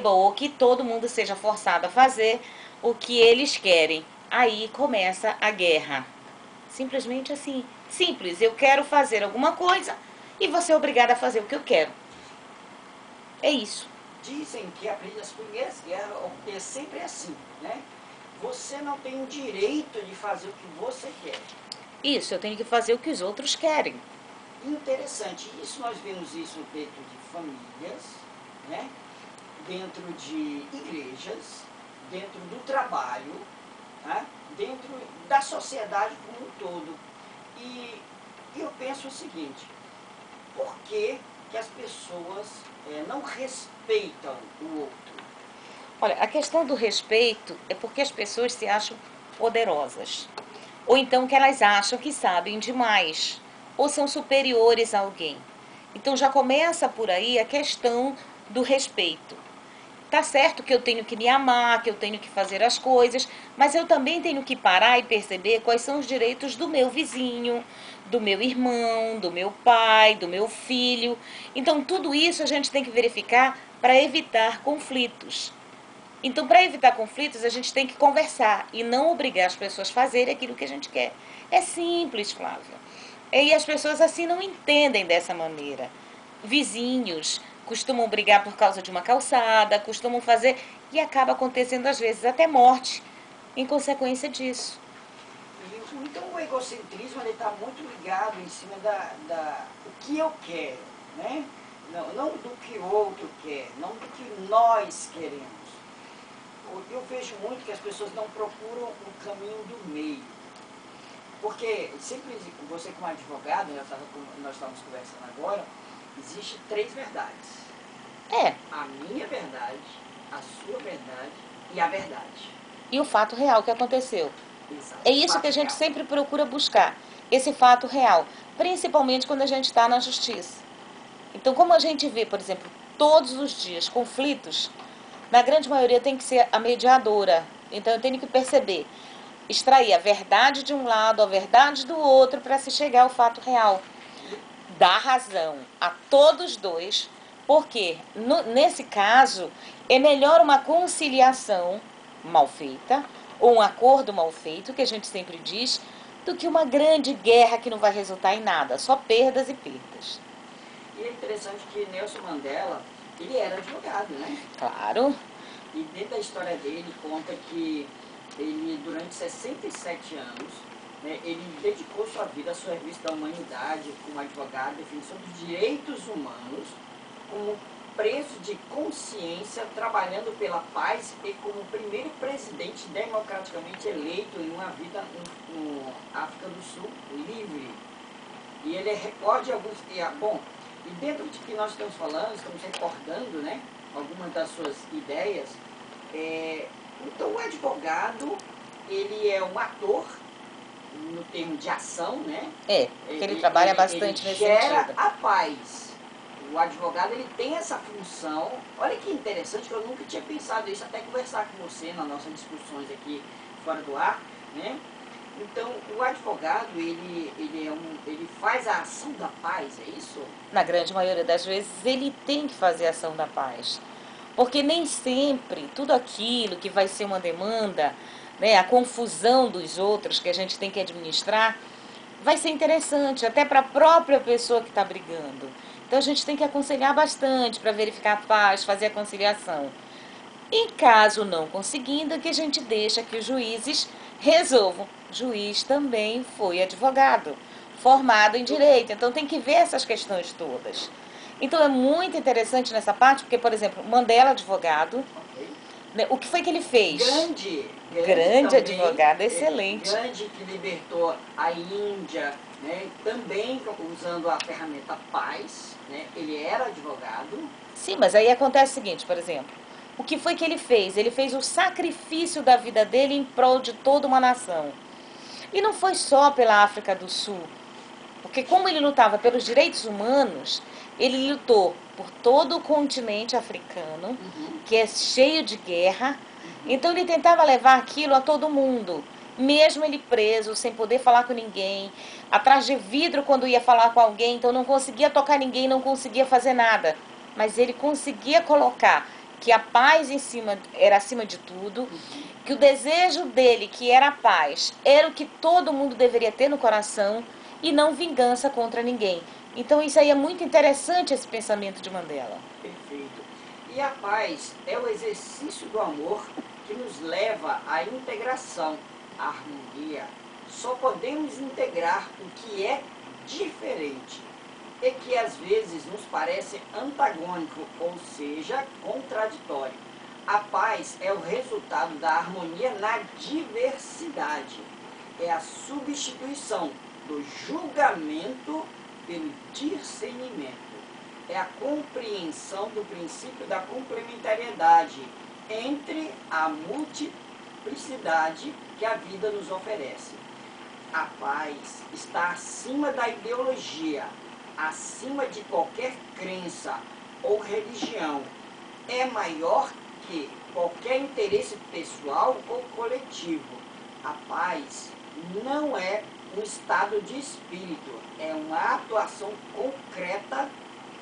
ou que todo mundo seja forçado a fazer o que eles querem. Aí começa a guerra. Simplesmente assim, simples. Eu quero fazer alguma coisa e você é obrigado a fazer o que eu quero. É isso. Dizem que as primeiras guerras é sempre assim, né? Você não tem o direito de fazer o que você quer. Isso, eu tenho que fazer o que os outros querem. Interessante, isso nós vemos isso dentro de famílias, né? Dentro de igrejas, dentro do trabalho, né? Dentro da sociedade como um todo. E eu penso o seguinte, por que as pessoas não respeitam o outro? Olha, a questão do respeito é porque as pessoas se acham poderosas. Ou então que elas acham que sabem demais. Ou são superiores a alguém. Então já começa por aí a questão do respeito. Tá certo que eu tenho que me amar, que eu tenho que fazer as coisas, mas eu também tenho que parar e perceber quais são os direitos do meu vizinho, do meu irmão, do meu pai, do meu filho. Então tudo isso a gente tem que verificar para evitar conflitos. Então, para evitar conflitos, a gente tem que conversar e não obrigar as pessoas a fazerem aquilo que a gente quer. É simples, Flávia. E as pessoas assim não entendem dessa maneira. Vizinhos costumam brigar por causa de uma calçada, costumam fazer e acaba acontecendo às vezes até morte em consequência disso. Então o egocentrismo está muito ligado em cima o que eu quero, né? Não do que o outro quer, não do que nós queremos. Eu vejo muito que as pessoas não procuram o caminho do meio. Porque sempre, você como advogado, nós estamos conversando agora, existe três verdades. É, A minha verdade, a sua verdade e a verdade. e o fato real que aconteceu. Exato, É o isso que fato a gente real. sempre procura buscar, esse fato real, principalmente quando a gente está na justiça. Então, como a gente vê, por exemplo, todos os dias conflitos, na grande maioria tem que ser a mediadora. Então, eu tenho que perceber, extrair a verdade de um lado, a verdade do outro, para se chegar ao fato real. Dar razão a todos dois, porque nesse caso é melhor uma conciliação mal feita, ou um acordo mal feito, que a gente sempre diz, do que uma grande guerra que não vai resultar em nada, só perdas e perdas. E é interessante que Nelson Mandela, ele era advogado, né? Claro. E dentro da história dele conta que ele, durante 67 anos, né, ele dedicou sua vida ao serviço da humanidade como advogado, defensor dos direitos humanos, como preso de consciência, trabalhando pela paz e como primeiro presidente democraticamente eleito em uma vida no África do Sul livre. E ele é recorde alguns... Bom, e dentro de que nós estamos falando, estamos recordando, né, algumas das suas ideias. Então o advogado, ele é um ator, no termo de ação, né? É, porque ele trabalha bastante Ele nesse gera sentido. a paz. O advogado, ele tem essa função. Olha que interessante, que eu nunca tinha pensado isso, até conversar com você nas nossas discussões aqui fora do ar, né? Então, o advogado, ele faz a ação da paz, é isso? Na grande maioria das vezes, ele tem que fazer a ação da paz. Porque nem sempre tudo aquilo que vai ser uma demanda, né, a confusão dos outros que a gente tem que administrar, vai ser interessante até para a própria pessoa que está brigando. Então a gente tem que aconselhar bastante para verificar a paz, fazer a conciliação. Em caso não conseguindo, é que a gente deixa que os juízes resolvam. O juiz também foi advogado, formado em direito, então tem que ver essas questões todas. Então é muito interessante nessa parte, porque, por exemplo, Mandela, advogado, Ok. né, o que foi que ele fez? Grande Grande também, advogado, excelente. grande que libertou a Índia, né? Também usando a ferramenta paz, né? Ele era advogado. Sim, mas aí acontece o seguinte, por exemplo, o que foi que ele fez? Ele fez o sacrifício da vida dele em prol de toda uma nação. E não foi só pela África do Sul, porque como ele lutava pelos direitos humanos, ele lutou por todo o continente africano, que é cheio de guerra. Então ele tentava levar aquilo a todo mundo, mesmo ele preso, sem poder falar com ninguém, atrás de vidro quando ia falar com alguém, então não conseguia tocar ninguém, não conseguia fazer nada. Mas ele conseguia colocar que a paz era acima de tudo, que o desejo dele, que era a paz, era o que todo mundo deveria ter no coração e não vingança contra ninguém. Então isso aí é muito interessante, esse pensamento de Mandela. Perfeito. E a paz é o exercício do amor que nos leva à integração, à harmonia. Só podemos integrar o que é diferente e que às vezes nos parece antagônico, ou seja, contraditório. A paz é o resultado da harmonia na diversidade. É a substituição do julgamento pelo discernimento. É a compreensão do princípio da complementariedade entre a multiplicidade que a vida nos oferece. A paz está acima da ideologia, acima de qualquer crença ou religião. É maior que qualquer interesse pessoal ou coletivo. A paz não é um estado de espírito, é uma atuação concreta,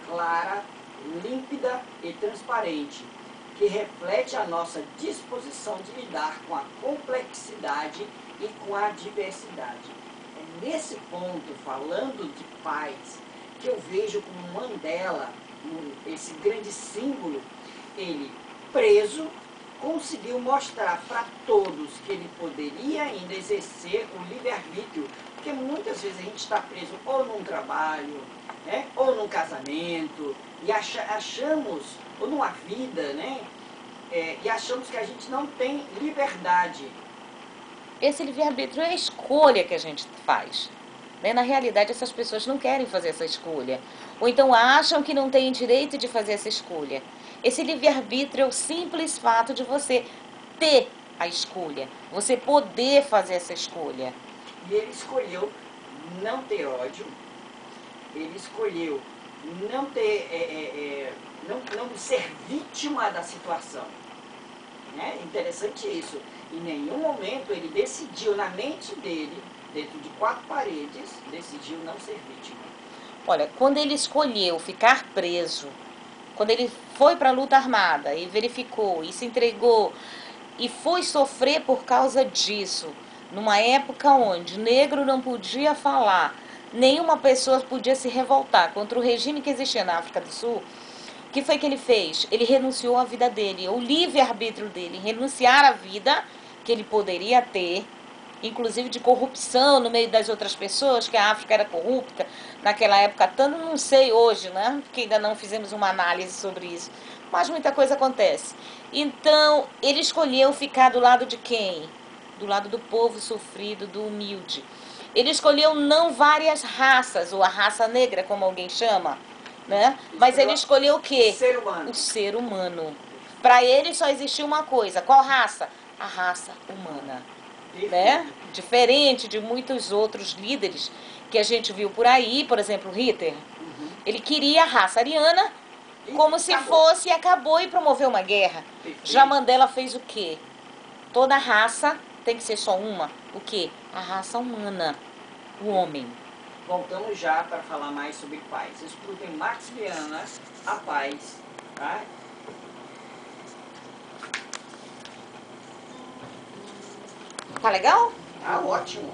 clara, límpida e transparente, que reflete a nossa disposição de lidar com a complexidade e com a diversidade. É nesse ponto, falando de paz, que eu vejo como Mandela, esse grande símbolo, ele preso, conseguiu mostrar para todos que ele poderia ainda exercer o livre-arbítrio, porque muitas vezes a gente está preso ou num trabalho, né, ou num casamento, e achamos, ou numa vida, né, e achamos que a gente não tem liberdade. Esse livre-arbítrio é a escolha que a gente faz. Né? Na realidade, essas pessoas não querem fazer essa escolha. Ou então acham que não têm direito de fazer essa escolha. Esse livre-arbítrio é o simples fato de você ter a escolha. Você poder fazer essa escolha. E ele escolheu não ter ódio. Ele escolheu não ter, não ser vítima da situação. Né? Interessante isso. Em nenhum momento ele decidiu na mente dele, dentro de 4 paredes, decidiu não ser vítima. Olha, quando ele escolheu ficar preso, quando ele foi para a luta armada e verificou e se entregou e foi sofrer por causa disso, numa época onde negro não podia falar, nenhuma pessoa podia se revoltar contra o regime que existia na África do Sul, o que foi que ele fez? Ele renunciou à vida dele, o livre-arbítrio dele, renunciar à vida que ele poderia ter, inclusive de corrupção no meio das outras pessoas, que a África era corrupta naquela época, tanto não sei hoje, né? Porque ainda não fizemos uma análise sobre isso. Mas muita coisa acontece. Então, ele escolheu ficar do lado de quem? Do lado do povo sofrido, do humilde. Ele escolheu não várias raças, ou a raça negra, como alguém chama, né? Mas ele escolheu o quê? O ser humano. O ser humano. Para ele só existia uma coisa. Qual raça? A raça humana. Né? Diferente de muitos outros líderes que a gente viu por aí, por exemplo, Hitler. Ele queria a raça ariana como se fosse e acabou e promoveu uma guerra. Já Mandela fez o quê? Toda raça tem que ser só uma. O quê? A raça humana, o homem. Voltamos já para falar mais sobre paz. Escutem Max Viana, A Paz. Tá? Tá legal? Tá ótimo.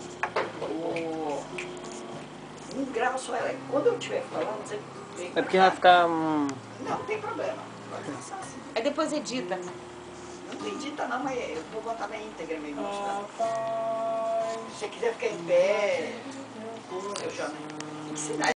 Não grava só ela. Quando eu estiver falando, você vem. É porque vai ficar... Não tem problema. Pode passar assim. Aí depois edita. Não edita não, mas eu vou botar na íntegra mesmo. Se você quiser ficar em pé, eu já ensinar.